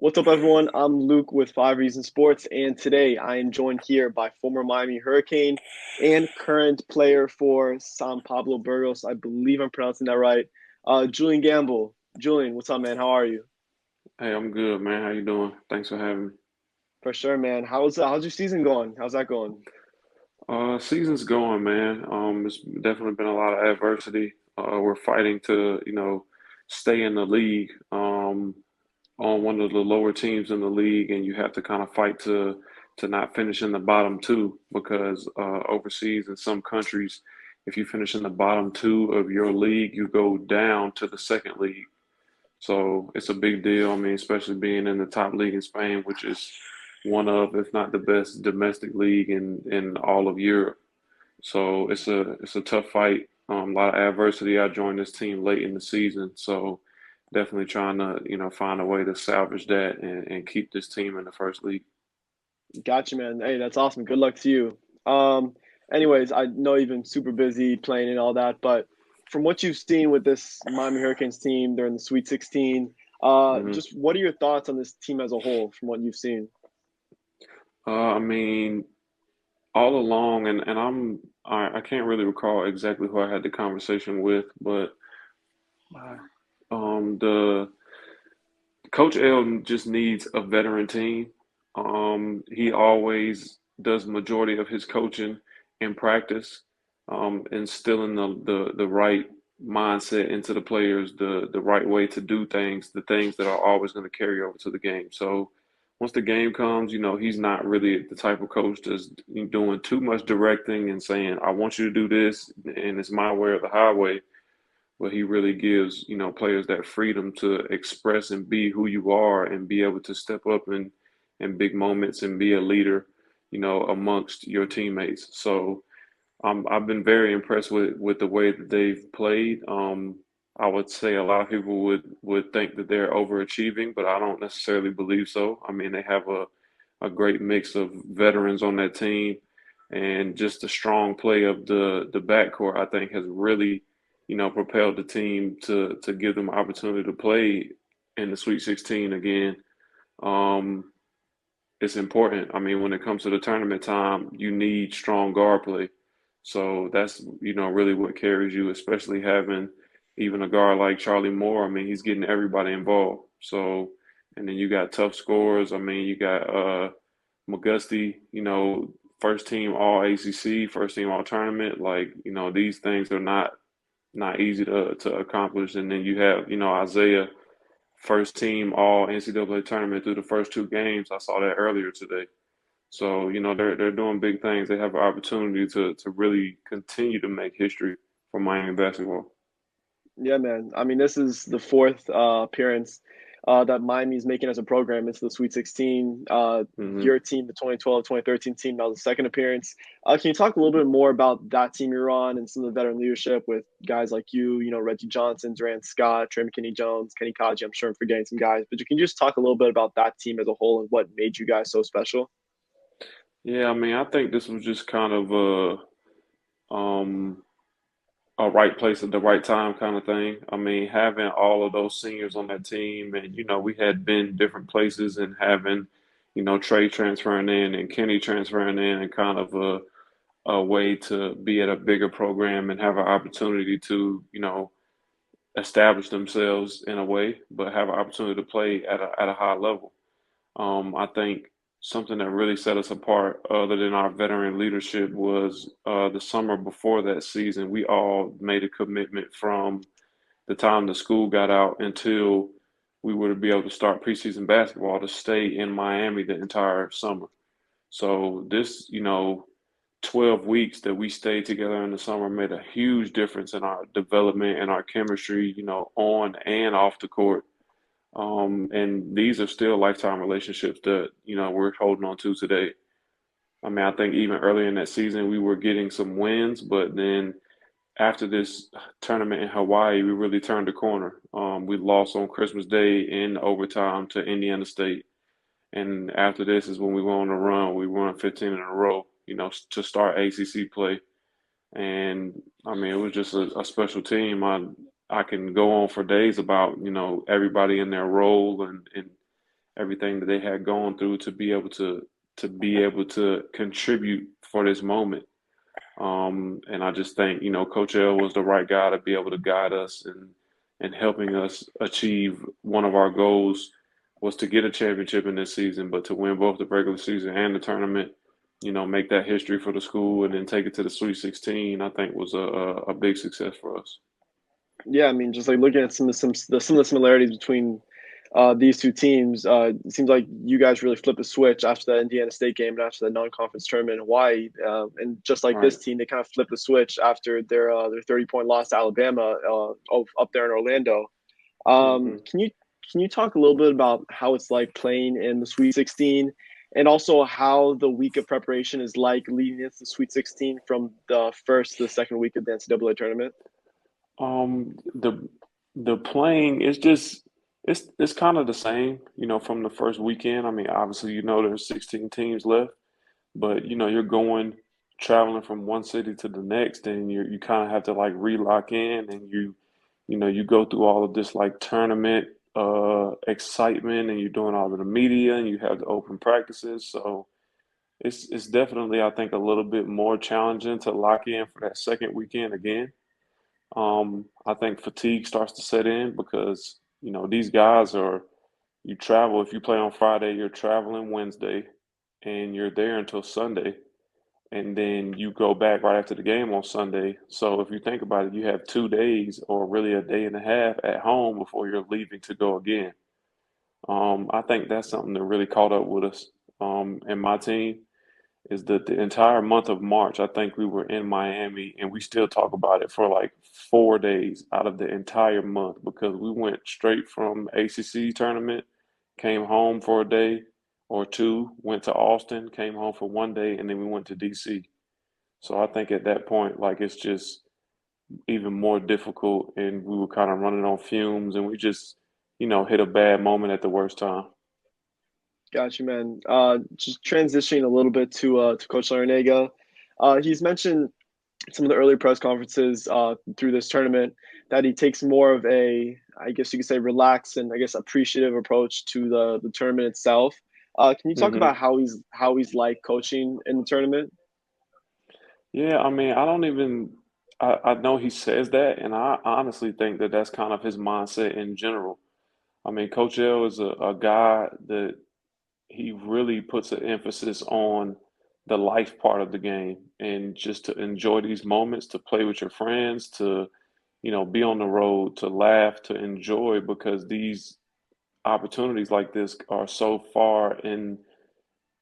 What's up, everyone? I'm Luke with Five Reasons Sports, and today I am joined here by former Miami Hurricane and current player for San Pablo Burgos. I believe I'm pronouncing that right. Julian Gamble. Julian, what's up, man? How are you? Hey, I'm good, man. How you doing? Thanks for having me. For sure, man. How's your season going? How's that going? Season's going, man. It's definitely been a lot of adversity. We're fighting to, stay in the league. On one of the lower teams in the league, and you have to kind of fight to not finish in the bottom two because overseas in some countries, if you finish in the bottom two of your league, you go down to the second league. So it's a big deal. I mean, especially being in the top league in Spain, which is one of, if not the best domestic league in all of Europe. So it's a tough fight. A lot of adversity. I joined this team late in the season, so definitely trying to find a way to salvage that and keep this team in the first league. Gotcha, man. Hey, that's awesome. Good luck to you. Anyways, I know you've been super busy playing and all that, but from what you've seen with this Miami Hurricanes team, they're in the Sweet 16. hmm Just what are your thoughts on this team as a whole from what you've seen? I mean, all along, and I can't really recall exactly who I had the conversation with, but the Coach L just needs a veteran team. He always does majority of his coaching in practice, instilling the right mindset into the players, the right way to do things, the things that are always going to carry over to the game. So once the game comes, he's not really the type of coach that's doing too much directing and saying, "I want you to do this, and it's my way or the highway." But he really gives players that freedom to express and be who you are and be able to step up in big moments and be a leader amongst your teammates. So I've been very impressed with the way that they've played. I would say a lot of people would think that they're overachieving, but I don't necessarily believe so. I mean, they have a great mix of veterans on that team, and just the strong play of the backcourt, I think, has really, propelled the team to give them opportunity to play in the Sweet 16 again. Um, it's important. I mean, when it comes to the tournament time, you need strong guard play. So that's, really what carries you, especially having even a guard like Charlie Moore. I mean, he's getting everybody involved. So, and then you got tough scorers. I mean, you got McGusty, first team all ACC, first team all tournament. Like, these things are not easy to accomplish. And then you have, Isaiah, first team all NCAA tournament through the first two games. I saw that earlier today. So, they're doing big things. They have an opportunity to really continue to make history for Miami basketball. Yeah, man. I mean, this is the fourth appearance that Miami's making as a program into the Sweet 16. hmm Your team, the 2012, 2013 team, that was the second appearance. Can you talk a little bit more about that team you're on and some of the veteran leadership with guys like you know, Reggie Johnson, Durant Scott, Trey McKinney-Jones, Kenny Kaji? I'm sure I'm forgetting some guys, but you can just talk a little bit about that team as a whole and what made you guys so special? Yeah, I mean, I think this was just kind of um, a right place at the right time kind of thing. I mean, having all of those seniors on that team, and we had been different places, and having Trey transferring in and Kenny transferring in, and kind of a way to be at a bigger program and have an opportunity to establish themselves in a way, but have an opportunity to play at a high level. I think something that really set us apart, other than our veteran leadership, was the summer before that season. We all made a commitment from the time the school got out until we were to be able to start preseason basketball to stay in Miami the entire summer. So this, 12 weeks that we stayed together in the summer made a huge difference in our development and our chemistry, on and off the court. And these are still lifetime relationships that, we're holding on to today. I mean, I think even earlier in that season, we were getting some wins, but then after this tournament in Hawaii, we really turned the corner. We lost on Christmas Day in overtime to Indiana State. And after this is when we went on a run. We won 15 in a row, to start ACC play. And I mean, it was just a special team. I can go on for days about everybody in their role and everything that they had gone through to be able to contribute for this moment. And I just think, Coach L was the right guy to be able to guide us and helping us achieve one of our goals was to get a championship in this season, but to win both the regular season and the tournament, make that history for the school and then take it to the Sweet 16, I think was a big success for us. Yeah, I mean, just like looking at some of the similarities between these two teams, it seems like you guys really flipped the switch after the Indiana State game and after the non-conference tournament in Hawaii. And just like this Right. team, they kind of flipped the switch after their 30-point loss to Alabama up there in Orlando. hmm Can you talk a little bit about how it's like playing in the Sweet 16, and also how the week of preparation is like leading into the Sweet 16 from the first to the second week of the NCAA tournament? The playing is just it's kind of the same, from the first weekend. I mean, obviously, there's 16 teams left, but you're going traveling from one city to the next, and you kind of have to like relock in, and you go through all of this like tournament excitement, and you're doing all of the media, and you have the open practices, so it's definitely I think a little bit more challenging to lock in for that second weekend again. I think fatigue starts to set in because, these guys you travel. If you play on Friday, you're traveling Wednesday and you're there until Sunday. And then you go back right after the game on Sunday. So if you think about it, you have 2 days or really a day and a half at home before you're leaving to go again. I think that's something that really caught up with us, and my team is that the entire month of March, I think we were in Miami and we still talk about it for like 4 days out of the entire month because we went straight from ACC tournament, came home for a day or two, went to Austin, came home for one day, and then we went to DC. So I think at that point, like it's just even more difficult and we were kind of running on fumes and we just, hit a bad moment at the worst time. Got you, man. Just transitioning a little bit to Coach Larinaga. He's mentioned some of the early press conferences through this tournament that he takes more of a, I guess you could say, relaxed and I guess appreciative approach to the tournament itself. Can you talk about hmm how he's like coaching in the tournament? Yeah, I mean, I don't even, I know he says that, and I honestly think that that's kind of his mindset in general. I mean, Coach L is a guy that he really puts an emphasis on the life part of the game and just to enjoy these moments, to play with your friends, to, be on the road, to laugh, to enjoy, because these opportunities like this are so far in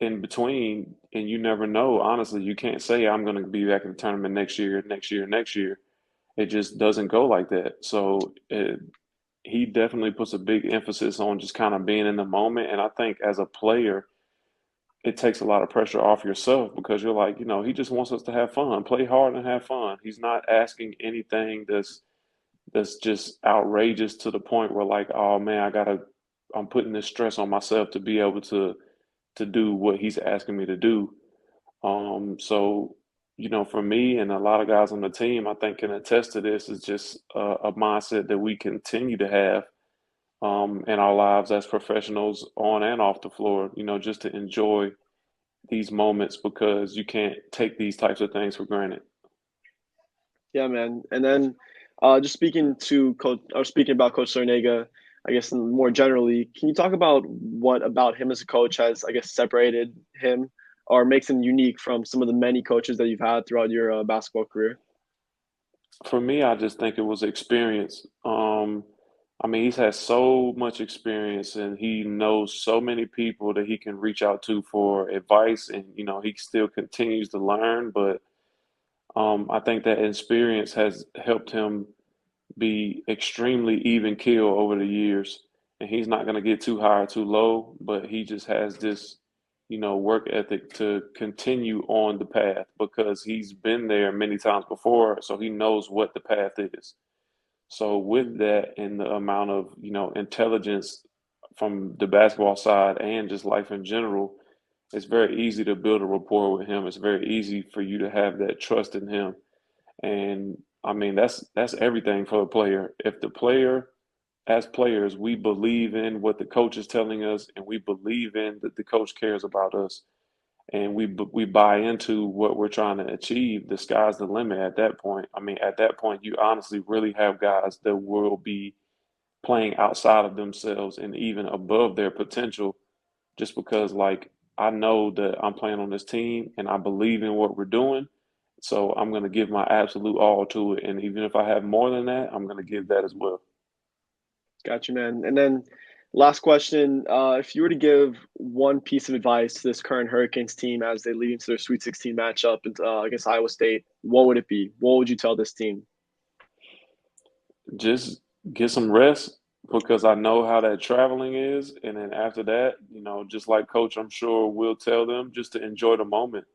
between, and you never know. Honestly, you can't say I'm going to be back in the tournament next year, next year, next year. It just doesn't go like that. So he definitely puts a big emphasis on just kind of being in the moment. And I think as a player, it takes a lot of pressure off yourself because you're like, he just wants us to have fun, play hard and have fun. He's not asking anything that's just outrageous to the point where like, oh man, I'm putting this stress on myself to be able to do what he's asking me to do. So, for me and a lot of guys on the team, I think can attest to this is just a mindset that we continue to have in our lives as professionals on and off the floor, just to enjoy these moments because you can't take these types of things for granted. Yeah, man. And then just speaking about Coach Larinaga, I guess more generally, can you talk about what about him as a coach has, I guess, separated him or makes him unique from some of the many coaches that you've had throughout your basketball career? For me, I just think it was experience. I mean, he's had so much experience and he knows so many people that he can reach out to for advice, and he still continues to learn. But I think that experience has helped him be extremely even keel over the years. And he's not going to get too high or too low, but he just has this, work ethic to continue on the path because he's been there many times before. So he knows what the path is. So with that and the amount of, intelligence from the basketball side and just life in general, it's very easy to build a rapport with him. It's very easy for you to have that trust in him. And I mean, that's everything for a player. If the player as players, we believe in what the coach is telling us, and we believe in that the coach cares about us, and we buy into what we're trying to achieve. The sky's the limit at that point. I mean, at that point, you honestly really have guys that will be playing outside of themselves and even above their potential, just because, like, I know that I'm playing on this team and I believe in what we're doing. So I'm going to give my absolute all to it. And even if I have more than that, I'm going to give that as well. Gotcha, man. And then last question, if you were to give one piece of advice to this current Hurricanes team as they lead into their Sweet 16 matchup against Iowa State, what would it be? What would you tell this team? Just get some rest because I know how that traveling is. And then after that, just like coach, I'm sure will tell them just to enjoy the moment.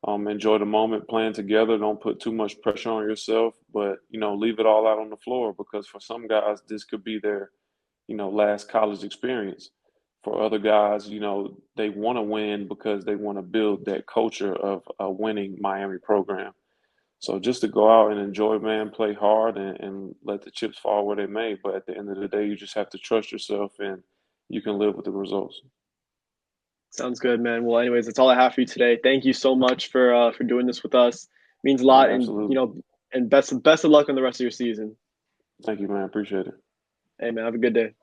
Enjoy the moment playing together. Don't put too much pressure on yourself, but leave it all out on the floor because for some guys, this could be their, last college experience. For other guys, they want to win because they want to build that culture of a winning Miami program. So just to go out and enjoy, man, play hard and let the chips fall where they may. But at the end of the day, you just have to trust yourself and you can live with the results. Sounds good, man. Well, anyways, that's all I have for you today. Thank you so much for doing this with us. Means a Yeah, lot, and absolutely. and best of luck on the rest of your season. Thank you, man. Appreciate it. Hey, man, have a good day.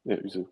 Yeah, you too.